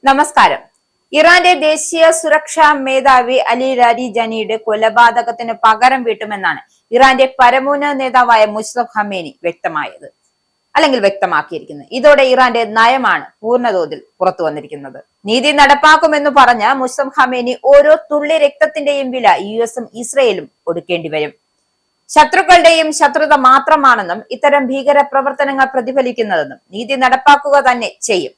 നമസ്കാരം. ഇറാന്റെ ദേശീയ സുരക്ഷാ മേധാവി അലി ലാരിജാനിയുടെ കൊലപാതകത്തിന് പകരം വീട്ടുമെന്നാണ് ഇറാന്റെ പരമോന്നത നേതാവായ മുസ്തഫ ഖമേനി വ്യക്തമാക്കിയിരിക്കുന്നത്. ഇതോടെ ഇറാന്റെ നയമാണ് പൂർണ്ണതോതിൽ പുറത്തു വന്നിരിക്കുന്നത്. നീതി നടപ്പാക്കുമെന്ന് പറഞ്ഞ മുസ്തഫ ഖമേനി ഓരോ തുള്ളി രക്തത്തിന്റെയും വില യുഎസും ഇസ്രയേലും ഒടുക്കേണ്ടി വരും. ശത്രുക്കളുടെയും ശത്രുത മാത്രമാണെന്നും ഇത്തരം ഭീകര പ്രവർത്തനങ്ങൾ പ്രതിഫലിക്കുന്നതെന്നും നീതി നടപ്പാക്കുക തന്നെ ചെയ്യും.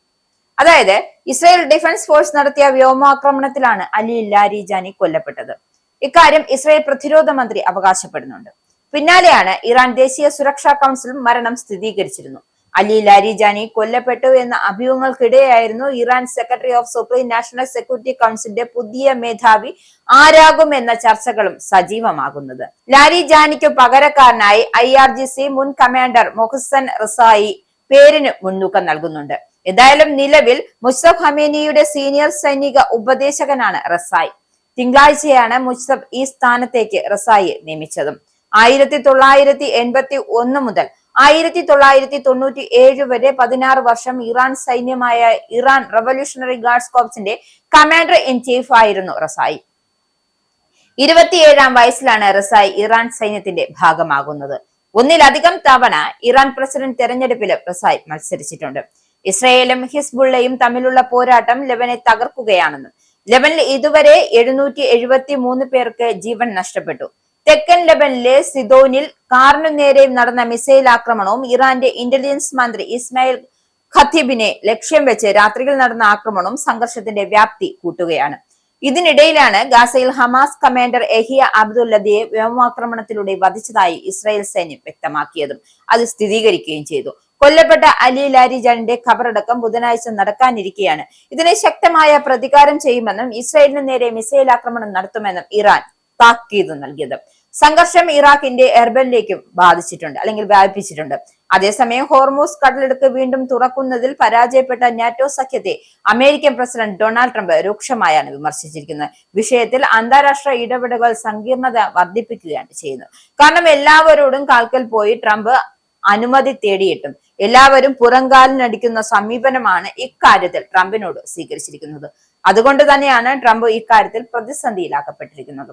അതായത് ഇസ്രായേൽ ഡിഫൻസ് ഫോഴ്സ് നടത്തിയ വ്യോമാക്രമണത്തിലാണ് അലി ലാരിജാനി കൊല്ലപ്പെട്ടത്. ഇക്കാര്യം ഇസ്രായേൽ പ്രതിരോധ മന്ത്രി അവകാശപ്പെടുന്നുണ്ട്. പിന്നാലെയാണ് ഇറാൻ ദേശീയ സുരക്ഷാ കൗൺസിൽ മരണം സ്ഥിരീകരിച്ചിരുന്നു. അലി ലാരിജാനി കൊല്ലപ്പെട്ടു എന്ന അഭ്യൂഹങ്ങൾക്കിടെയായിരുന്നു Iran secretary of Supreme National Security കൗൺസിലിന്റെ പുതിയ മേധാവി ആരാകും എന്ന ചർച്ചകളും സജീവമാകുന്നത്. ലാരിജാനിക്ക് പകരക്കാരനായി IRGC മുൻ കമാൻഡർ മൊഹ്സൻ റസായി പേരിന് മുൻതൂക്കം നൽകുന്നുണ്ട്. എന്തായാലും നിലവിൽ മുസ്തഫ ഖമേനിയുടെ സീനിയർ സൈനിക ഉപദേശകനാണ് റസായി. തിങ്കളാഴ്ചയാണ് മുസ്തഫ ഈ സ്ഥാനത്തേക്ക് റസായിയെ നിയമിച്ചതും. 1981 മുതൽ 1997 വരെ 16 വർഷം ഇറാൻ സൈന്യമായ ഇറാൻ റവല്യൂഷണറി ഗാർഡ്സ് കോർപ്സിന്റെ കമാൻഡർ ഇൻ ചീഫ് ആയിരുന്നു റസായി. 27-ാം വയസ്സിലാണ് റസായി ഇറാൻ സൈന്യത്തിന്റെ ഭാഗമാകുന്നത്. ഒന്നിലധികം തവണ ഇറാൻ പ്രസിഡന്റ് തെരഞ്ഞെടുപ്പിൽ റസായി മത്സരിച്ചിട്ടുണ്ട്. ഇസ്രയേലും ഹിസ്ബുള്ളയും തമ്മിലുള്ള പോരാട്ടം ലെബനെ തകർക്കുകയാണെന്നും ലെബനിൽ ഇതുവരെ 773 പേർക്ക് ജീവൻ നഷ്ടപ്പെട്ടു. തെക്കൻ ലെബനിലെ സിദോനിൽ കാറിനു നേരെയും നടന്ന മിസൈൽ ആക്രമണവും ഇറാന്റെ ഇന്റലിജൻസ് മന്ത്രി ഇസ്മായിൽ ഖത്തീബിനെ ലക്ഷ്യം വെച്ച് രാത്രിയിൽ നടന്ന ആക്രമണവും സംഘർഷത്തിന്റെ വ്യാപ്തി കൂട്ടുകയാണ്. ഇതിനിടയിലാണ് ഗാസയിൽ ഹമാസ് കമാൻഡർ യഹിയ അബ്ദുല്ലയെ വ്യോമാക്രമണത്തിലൂടെ വധിച്ചതായി ഇസ്രായേൽ സൈന്യം വ്യക്തമാക്കിയതും അത് സ്ഥിരീകരിക്കുകയും ചെയ്തു. കൊല്ലപ്പെട്ട അലി ലാരിജാനിന്റെ ഖബറടക്കം ബുധനാഴ്ച നടക്കാനിരിക്കെയാണ് ഇതിനെ ശക്തമായ പ്രതികാരം ചെയ്യുമെന്നും ഇസ്രായേലിന് നേരെ മിസൈൽ ആക്രമണം നടത്തുമെന്നും ഇറാൻ താക്കീത് നൽകിയത്. സംഘർഷം ഇറാഖിന്റെ എർബലിലേക്കും വ്യാപിപ്പിച്ചിട്ടുണ്ട്. അതേസമയം ഹോർമൂസ് കടലിടുക്ക് വീണ്ടും തുറക്കുന്നതിൽ പരാജയപ്പെട്ട നാറ്റോ സഖ്യത്തെ അമേരിക്കൻ പ്രസിഡന്റ് ഡൊണാൾഡ് ട്രംപ് രൂക്ഷമായാണ് വിമർശിച്ചിരിക്കുന്നത്. വിഷയത്തിൽ അന്താരാഷ്ട്ര ഇടപെടലുകൾ സങ്കീർണത വർദ്ധിപ്പിക്കുകയാണ് ചെയ്യുന്നത്. കാരണം എല്ലാവരോടും കാൽക്കൽ പോയി ട്രംപ് അനുമതി തേടിയിട്ടും എല്ലാവരും പുറംകാലിനടിക്കുന്ന സമീപനമാണ് ഇക്കാര്യത്തിൽ ട്രംപിനോട് സ്വീകരിച്ചിരിക്കുന്നത്. അതുകൊണ്ട് തന്നെയാണ് ട്രംപ് ഇക്കാര്യത്തിൽ പ്രതിസന്ധിയിലാക്കപ്പെട്ടിരിക്കുന്നത്.